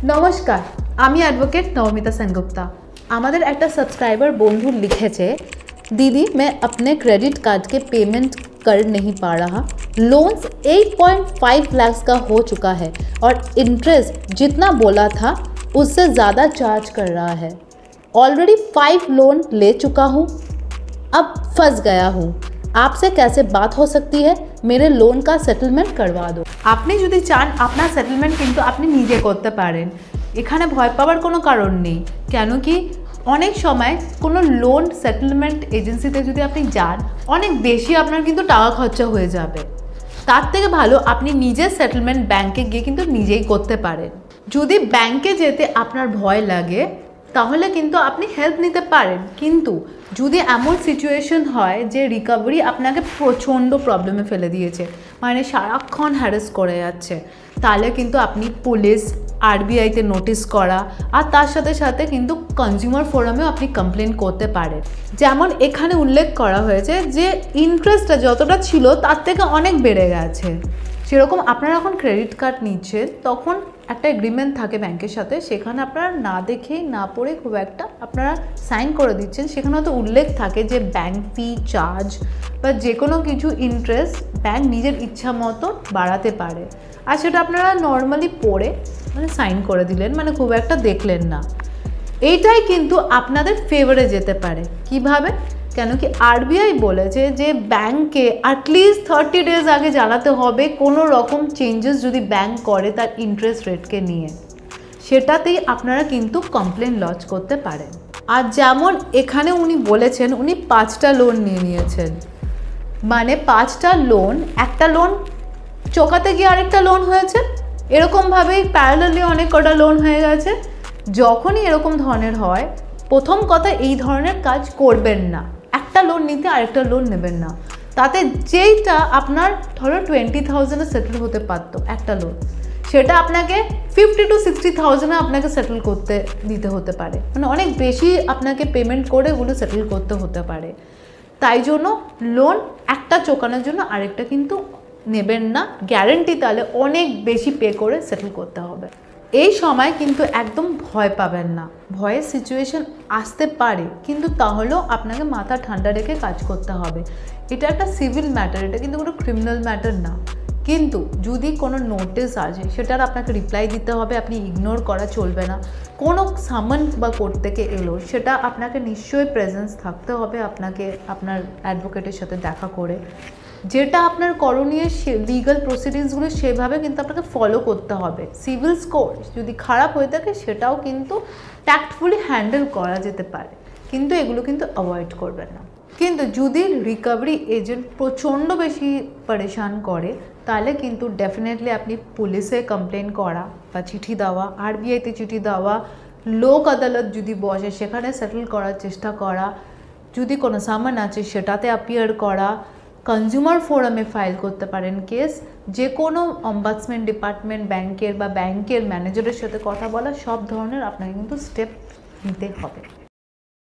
नमस्कार आमी एडवोकेट नवमिता सेनगुप्ता आमादेर एकटा सब्सक्राइबर बंधु लिखेছে दीदी मैं अपने क्रेडिट कार्ड के पेमेंट कर नहीं पा रहा। लोन्स 8.5 लाख का हो चुका है और इंटरेस्ट जितना बोला था उससे ज़्यादा चार्ज कर रहा है। ऑलरेडी 5 लोन ले चुका हूँ, अब फंस गया हूँ। आपसे कैसे बात हो सकती है? मेरे लोन का सेटलमेंट करवा दो। আপনি যদি চান আপনার সেটেলমেন্ট কিন্তু আপনি নিজে করতে পারেন, এখানে ভয় পাওয়ার কোনো কারণ নেই। কেন কি অনেক সময় কোনো লোন সেটেলমেন্ট এজেন্সিতে যদি আপনি যান অনেক বেশি আপনার কিন্তু টাকা খরচা হয়ে যাবে। তার থেকে ভালো আপনি নিজের সেটেলমেন্ট ব্যাংকে গিয়ে কিন্তু নিজেই করতে পারেন। যদি ব্যাংকে যেতে আপনার ভয় লাগে তাহলে কিন্তু আপনি হেল্প নিতে পারেন, কিন্তু যদি এমন সিচুয়েশন হয় যে রিকভারি আপনাকে প্রচণ্ড প্রবলেমে ফেলে দিয়েছে, মানে সারাক্ষণ হ্যারাস করে যাচ্ছে, তাহলে কিন্তু আপনি পুলিশ আরবিআইতে নোটিশ করা আর তার সাথে সাথে কিন্তু কনজিউমার ফোরামেও আপনি কমপ্লেন করতে পারেন। যেমন এখানে উল্লেখ করা হয়েছে যে ইন্টারেস্টটা যতটা ছিল তার থেকে অনেক বেড়ে গেছে। সেরকম আপনারা যখন ক্রেডিট কার্ড নিচ্ছেন তখন একটা এগ্রিমেন্ট থাকে ব্যাংকের সাথে, সেখানে আপনারা না দেখে না পড়ে খুব একটা আপনারা সাইন করে দিচ্ছেন। সেখানে হয়তো উল্লেখ থাকে যে ব্যাংক ফি চার্জ বা যে কোনো কিছু ইন্টারেস্ট ব্যাংক নিজের ইচ্ছা মতো বাড়াতে পারে, আর সেটা আপনারা নর্মালি পড়ে মানে সাইন করে দিলেন, মানে খুব একটা দেখলেন না। এইটাই কিন্তু আপনাদের ফেভারে যেতে পারে। কিভাবে? কেন কি আরবিআই বলেছে যে ব্যাংকে অ্যাটলিস্ট 30 ডেজ আগে জানাতে হবে কোনো রকম চেঞ্জেস যদি ব্যাংক করে তার ইন্টারেস্ট রেটকে নিয়ে, সেটাতেই আপনারা কিন্তু কমপ্লেন লজ করতে পারেন। আর যেমন এখানে উনি বলেছেন উনি 5টা লোন নিয়েছেন, মানে 5টা লোন, একটা লোন চোকাতে গিয়ে আরেকটা লোন হয়েছে, এরকমভাবেই প্যারালালি অনেক কটা লোন হয়ে গেছে। যখনই এরকম ধরনের হয় প্রথম কথা এই ধরনের কাজ করবেন না। একটা লোন নিতে আরেকটা লোন নেবেন না। তাতে যেইটা আপনার ধরো 20,000-এ সেটেল হতে পারতো একটা লোন, সেটা আপনাকে 50 to 60,000-এ আপনাকে সেটেল করতে দিতে হতে পারে, মানে অনেক বেশি আপনাকে পেমেন্ট করে ওগুলো সেটেল করতে হতে পারে। তাই জন্য লোন একটা চোকানোর জন্য আরেকটা কিন্তু নেবেন না, গ্যারেন্টি তাহলে অনেক বেশি পে করে সেটেল করতে হবে। এই সময় কিন্তু একদম ভয় পাবেন না। ভয়ের সিচুয়েশন আসতে পারে, কিন্তু তাহলেও আপনাকে মাথা ঠান্ডা রেখে কাজ করতে হবে। এটা একটা সিভিল ম্যাটার, এটা কিন্তু কোনো ক্রিমিনাল ম্যাটার না। কিন্তু যদি কোনো নোটিস আসে সেটার আপনাকে রিপ্লাই দিতে হবে, আপনি ইগনোর করা চলবে না। কোনো সামন বা কোর্ট থেকে এলো সেটা আপনাকে নিশ্চয়ই প্রেজেন্স থাকতে হবে, আপনাকে আপনার অ্যাডভোকেটের সাথে দেখা করে যেটা আপনার করণীয় লিগাল প্রসিডিংসগুলো সেভাবে কিন্তু আপনাকে ফলো করতে হবে। সিভিল স্কোর যদি খারাপ হয়ে থাকে সেটাও কিন্তু ট্যাক্টফুলি হ্যান্ডেল করা যেতে পারে, কিন্তু এগুলো কিন্তু অ্যাভয়েড করবেন না। কিন্তু যদি রিকভারি এজেন্ট প্রচণ্ড বেশি পরেশান করে তাহলে কিন্তু ডেফিনেটলি আপনি পুলিশে কমপ্লেন করা বা চিঠি দেওয়া, আরবিআইতে চিঠি দেওয়া, লোক আদালত যদি বসে সেখানে সেটেল করার চেষ্টা করা, যদি কোনো সামান আছে সেটাতে অ্যাপিয়ার করা, কনজিউমার ফোরামে ফাইল করতে পারেন কেস, যে কোনো অম্বাডসম্যান ডিপার্টমেন্ট ব্যাংকের বা ব্যাংকের ম্যানেজারের সাথে কথা বলা, সব ধরনের আপনাকে কিন্তু স্টেপ নিতে হবে।